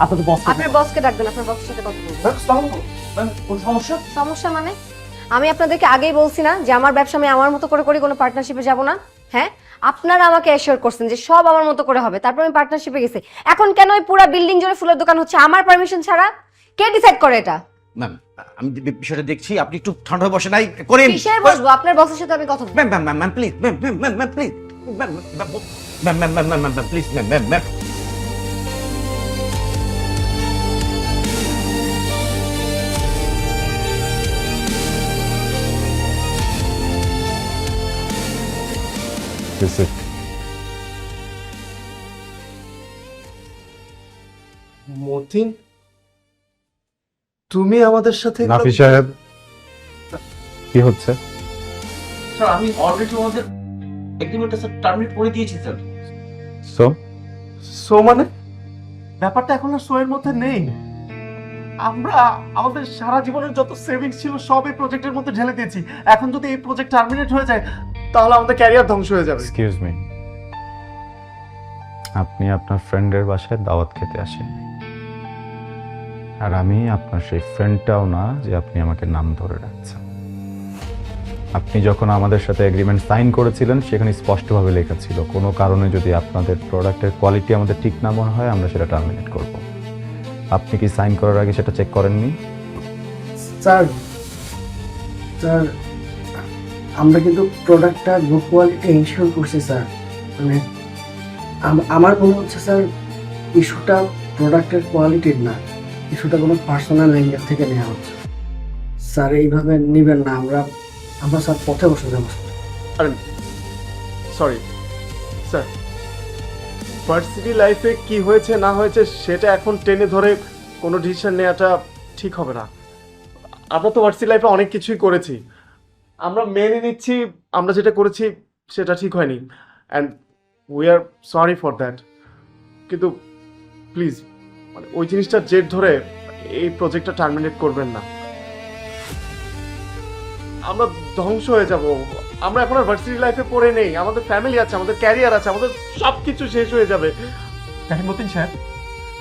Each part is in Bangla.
আপনাদের বস আপনার বসকে ডাকবেন, আপনার বসের সাথে কথা বলবো। কোন সমস্যা? সমস্যা মানে? আমি আপনাদেরকে আগেই বলছি না যে আমার ব্যবসা আমি আমার মতো করে করি, কোনো পার্টনারশিপে যাব না। হ্যাঁ, আপনারা আমাকে অ্যাসিওর করছেন যে সব আমার মতো করে হবে, তারপর আমি পার্টনারশিপে গেছি। এখন কেন ওই পুরো বিল্ডিং জুড়ে ফুলের দোকান হচ্ছে আমার পারমিশন ছাড়া? কে ডিসাইড করে এটা? ম্যাম, আমি বিষয়টা দেখছি, আপনি একটু ঠান্ডা হয়ে বসে নাই করেন। কিসের বসবো? আপনার বসের সাথে আমি কথা বলবো। Ma'am ma'am ma'am please, ma'am ma'am ma'am ma'am please, ma'am ma'am ma'am ma'am ma'am ma'am please, ma'am ma'am ma'am. Matin, তুমি আমাদের সাথে নাফি সাহেব, কি হচ্ছে? স্যার আমি অলরেডি আমাদের এগ্রিমেন্টটা স্যার টার্মিনেট করে দিয়েছি স্যার। সো সো মানে ব্যাপারটা এখন আর সো এর মধ্যে নেই। আমরা আমাদের সারা জীবনের যত সেভিংস ছিল সব এই প্রজেক্টের মধ্যে ঢেলে দিয়েছি। এখন যদি এই প্রজেক্ট টার্মিনেট হয়ে যায় তাহলে আমাদের ক্যারিয়ার ধ্বংস হয়ে যাবে। এক্সকিউজ মি, আপনি আপনার ফ্রেন্ডের বাসায় দাওয়াত খেতে আসেন, আর আমি আপনার সেই ফ্রেন্ডটাও না যে আপনি আমাকে নাম ধরে ডাকছেন। আপনি যখন আমাদের সাথে এগ্রিমেন্ট সাইন করেছিলেন সেখানে স্পষ্টভাবে লেখা ছিল কোনো কারণে যদি আপনাদের প্রোডাক্টের কোয়ালিটি আমাদের ঠিক না মনে হয় আমরা সেটা টার্মিনেট করব। আপনি কি সাইন করার আগে সেটা চেক করেননি? স্যার স্যার আমরা কিন্তু প্রোডাক্টটা গুড কোয়ালিটি ইনশিওর করছি স্যার। মানে আমার মনে হচ্ছে স্যার ইস্যুটা প্রোডাক্টের কোয়ালিটির না, ইস্যুটা কোনো পার্সোনাল অ্যাঙ্গেল থেকে নেওয়া হচ্ছে। স্যার এইভাবে নেবেন না, আমরা স্যার পথে বসে যাবো। সরি স্যার, ভার্সিটি লাইফে কি হয়েছে না হয়েছে সেটা এখন টেনে ধরে কোনো ডিসিশন নেওয়াটা ঠিক হবে না। আমরা তো ভার্সিটি লাইফে অনেক কিছুই করেছি, আমরা মেনে নিচ্ছি আমরা যেটা করেছি সেটা ঠিক হয়নি, and we are sorry for that. কিন্তু প্লিজ মানে ওই জিনিসটার জেদ ধরে এই প্রজেক্টটা টার্মিনেট করবেন না। আমরা ধ্বংস হয়ে যাব। আমরা এখন আর ভার্সিটি লাইফে পড়ে নেই, আমাদের ফ্যামিলি আছে, আমাদের ক্যারিয়ার আছে, আমাদের সব কিছু শেষ হয়ে যাবে। দেখেন মতিন সাহেব,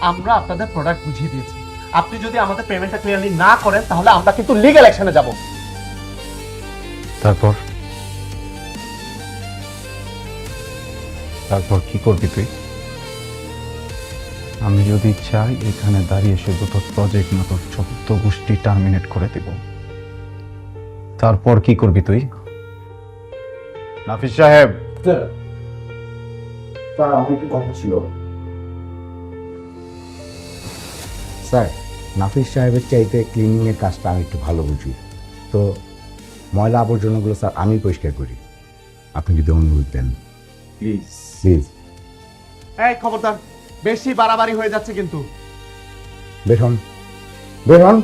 আমরা আপনাদের প্রোডাক্ট বুঝিয়ে দিয়েছি, আপনি যদি আমাদের পেমেন্টটা ক্লিয়ারলি না করেন তাহলে আমরা কিন্তু লিগ্যাল অ্যাকশনে যাব। তারপর তারপর কি করবি তুই? আমি যদি চাই এখানে দাঁড়িয়ে শুধু তোর প্রজেক্ট না তোর 14 গোষ্ঠী টার্মিনেট করে দেব। তারপর কি করবি তুই? নাফিস সাহেব, স্যার আমার একটু কথা ছিল। স্যার, নাফিস সাহেবের চাইতে ক্লিনিংয়ের কাজটা আমি একটু ভালো বুঝি, তো ময়লা আবর্জনাগুলো স্যার আমি পরিষ্কার করি। আপনি যদি অনুরোধ দেন প্লিজ প্লিজ। এই খবরদার, বেশি বাড়াবাড়ি হয়ে যাচ্ছে কিন্তু। বের হন, বের হন।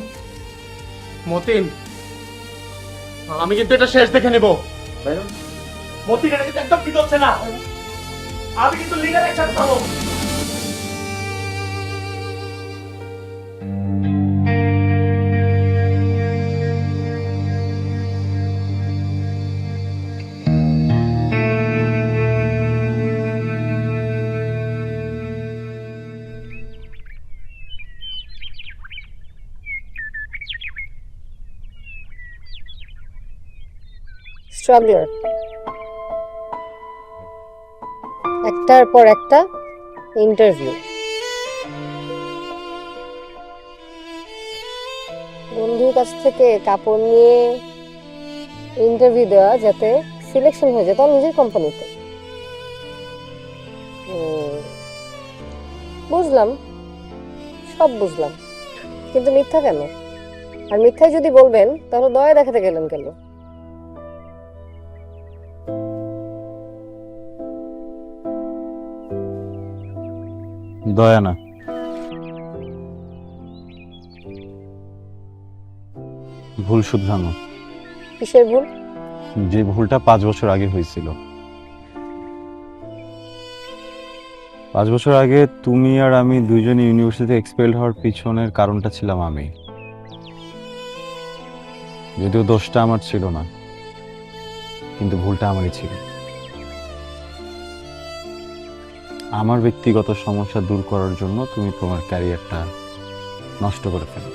মতিন, আমি কিন্তু এটা শেষ দেখে নেব। মতিন, এটা কিন্তু একদম ঠিক হচ্ছে না, আমি কিন্তু লিগ্যাল অ্যাকশন পাবো। স্ট্রাগলার, একটার পর একটা ইন্টারভিউ। বন্ধুর কাছ থেকে কাপড় নিয়ে ইন্টারভিউ দেওয়া যাতে সিলেকশন হয়ে যায় তার নিজের কোম্পানিতে। বুঝলাম, সব বুঝলাম, কিন্তু মিথ্যা কেন? আর মিথ্যাই যদি বলবেন তাহলে দয়া দেখাতে গেলেন কেন? দয়া না, ভুল শুধরানো। কিসের ভুল? যে ভুলটা 5 বছর আগে হয়েছিল। 5 বছর আগে তুমি আর আমি দুইজনে ইউনিভার্সিটি এক্সপেলড হওয়ার পিছনের কারণটা ছিলাম আমি, যদিও দোষটা আমার ছিল না, কিন্তু ভুলটা আমারই ছিল। আমার ব্যক্তিগত সমস্যা দূর করার জন্য তুমি তোমার ক্যারিয়ারটা নষ্ট করে ফেলো।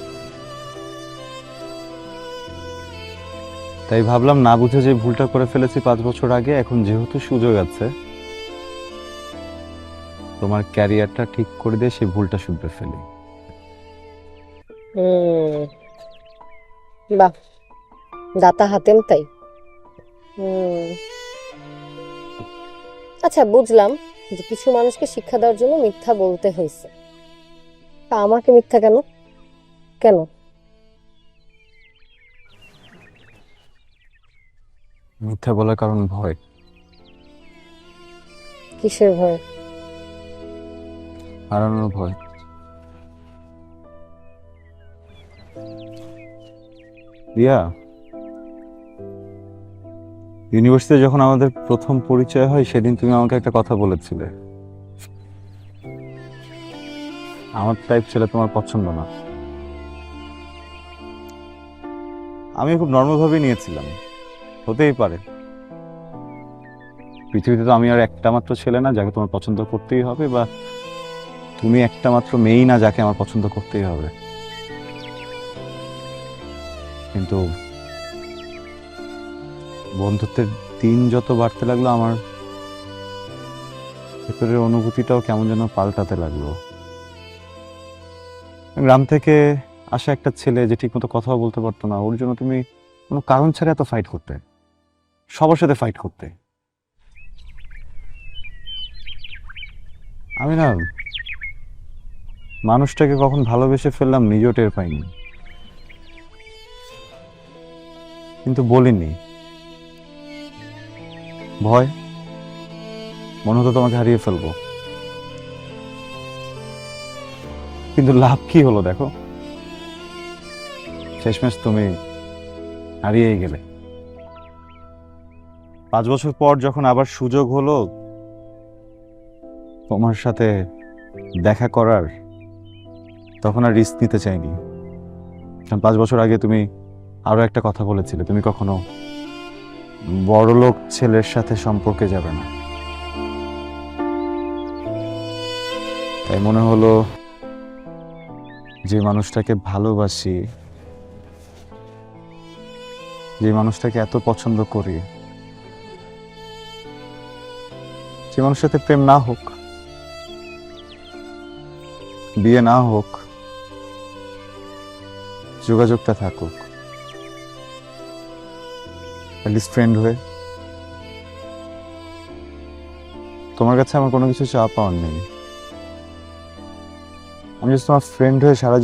তাই ভাবলাম না বুঝে যে ভুলটা করে ফেলেছি 5 বছর আগে, এখন যেহেতু সুযোগ আছে তোমার ক্যারিয়ারটা ঠিক করে দিয়ে সেই ভুলটা শুধরে ফেলি। বাহ, দাতা হাতেম তাই। আচ্ছা, বুঝলাম যে কিছু মানুষকে শিক্ষা দেওয়ার জন্য মিথ্যা বলতে হয়েছে। তা আমাকে মিথ্যা কেন কেন? মিথ্যা বলার কারণ ভয়। কিসের ভয়? হারানোর ভয়। রিয়া, ইউনিভার্সিটিতে যখন আমাদের প্রথম পরিচয় হয় সেদিন তুমি আমাকে একটা কথা বলেছিলে, আমার টাইপ ছেলে তোমার পছন্দ না। আমি খুব নর্মাল ভাবে নিয়েছিলাম, হতেই পারে। পৃথিবীতে তো আমি আর একটা মাত্র ছেলে না যাকে তোমার পছন্দ করতেই হবে, বা তুমি একটা মাত্র মেয়েই না যাকে আমার পছন্দ করতেই হবে। কিন্তু বন্ধুত্বের দিন যত বাড়তে লাগলো আমার ভেতরের অনুভূতিটাও কেমন যেন পাল্টাতে লাগলো। গ্রাম থেকে আসা একটা ছেলে যে ঠিক মতো কথাও বলতে পারতো না, ওর জন্য তুমি কোনো কারণ ছাড়া এত ফাইট করতে, সবার সাথে ফাইট করতে। আমি না মানুষটাকে কখন ভালোবেসে ফেললাম নিজেও টের পাইনি, কিন্তু বলিনি। ভয়, মনে হতো তোমাকে হারিয়ে ফেলবো। কিন্তু লাভ কি হলো দেখো, শেষমেশ তুমি হারিয়েই গেলে। 5 বছর পর যখন আবার সুযোগ হলো তোমার সাথে দেখা করার, তখন আর রিস্ক নিতে চাইনি। কারণ 5 বছর আগে তুমি আরো একটা কথা বলেছিলে, তুমি কখনো বড়লোক ছেলের সাথে সম্পর্কে যাবে না। তাই মনে হলো যে মানুষটাকে ভালোবাসি, যে মানুষটাকে এত পছন্দ করি, যে মানুষের সাথে প্রেম না হোক, বিয়ে না হোক, যোগাযোগটা থাকুক, অ্যাটলিস্ট ফ্রেন্ড হয়ে। তোমার কাছে আমার কোনো কিছু চাওয়া পাওয়ার নেই, আমি জাস্ট তোমার ফ্রেন্ড হয়ে সারা